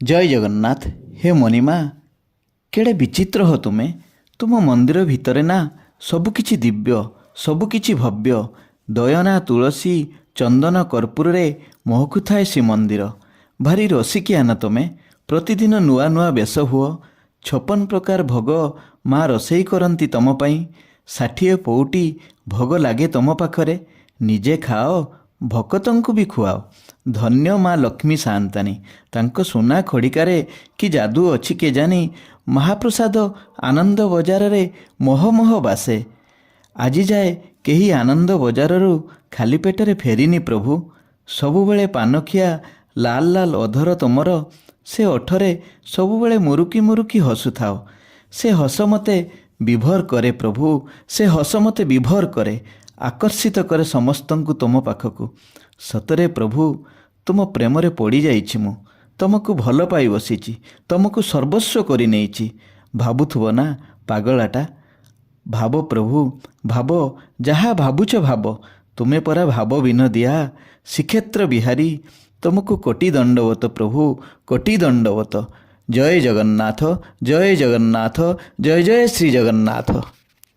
ଜୟ ଜଗନ୍ନାଥ। ହେ ମଣିମା, କେଡ଼େ ବିଚିତ୍ର ହୋ ତୁମେ। ତୁମ ମନ୍ଦିର ଭିତରେ ନା ସବୁକିଛି ଦିବ୍ୟ, ସବୁକିଛି ଭବ୍ୟ। ଦୟନା ତୁଳସୀ ଚନ୍ଦନ କର୍ପୂରରେ ମହକୁଥାଏ ଶ୍ରୀମନ୍ଦିର। ଭାରି ରସିକିଆ ନା ତୁମେ। ପ୍ରତିଦିନ ନୂଆ ନୂଆ ବେଶ ହୁଅ। 56 ପ୍ରକାର ଭୋଗ ମା ରୋଷେଇ କରନ୍ତି ତମ ପାଇଁ। 60 ପଉଟି ଭୋଗ ଲାଗେ ତମ ପାଖରେ। ନିଜେ ଖାଅ, ଭକତଙ୍କୁ ବି ଖୁଆଅ। ଧନ୍ୟ ମା ଲକ୍ଷ୍ମୀ ସାଆନ୍ତାଣୀ। ତାଙ୍କ ସୁନା ଖଡ଼ିକାରେ କି ଯାଦୁ ଅଛି କେଜାଣି, ମହାପ୍ରସାଦ ଆନନ୍ଦ ବଜାରରେ ମହମହ ବାସେ। ଆଜି ଯାଏ କେହି ଆନନ୍ଦ ବଜାରରୁ ଖାଲି ପେଟରେ ଫେରିନି ପ୍ରଭୁ। ସବୁବେଳେ ପାନଖିଆ ଲାଲ ଲାଲ ଅଧର ତମର। ସେ ଓଠରେ ସବୁବେଳେ ମୁରୁକି ମୁରୁକି ହସୁଥାଅ। ସେ ହସ ମୋତେ ବିଭୋର କରେ ପ୍ରଭୁ। ସେ ହସ ମୋତେ ବିଭୋର କରେ, ଆକର୍ଷିତ କରେ ସମସ୍ତଙ୍କୁ ତୁମ ପାଖକୁ। ସତରେ ପ୍ରଭୁ, ତୁମ ପ୍ରେମରେ ପଡ଼ିଯାଇଛି ମୁଁ। ତୁମକୁ ଭଲ ପାଇ ବସିଛି, ତୁମକୁ ସର୍ବସ୍ୱ କରି ନେଇଛି। ଭାବୁଥିବ ନା ପାଗଳାଟା। ଭାବ ପ୍ରଭୁ, ଭାବ, ଯାହା ଭାବୁଛ ଭାବ। ତୁମେ ପରା ଭାବ ବିନୋଦିଆ, ଶ୍ରୀକ୍ଷେତ୍ର ବିହାରୀ। ତୁମକୁ କୋଟି ଦଣ୍ଡବତ ପ୍ରଭୁ, କୋଟି ଦଣ୍ଡବତ। ଜୟ ଜଗନ୍ନାଥ, ଜୟ ଜଗନ୍ନାଥ, ଜୟ ଜୟ ଶ୍ରୀ ଜଗନ୍ନାଥ।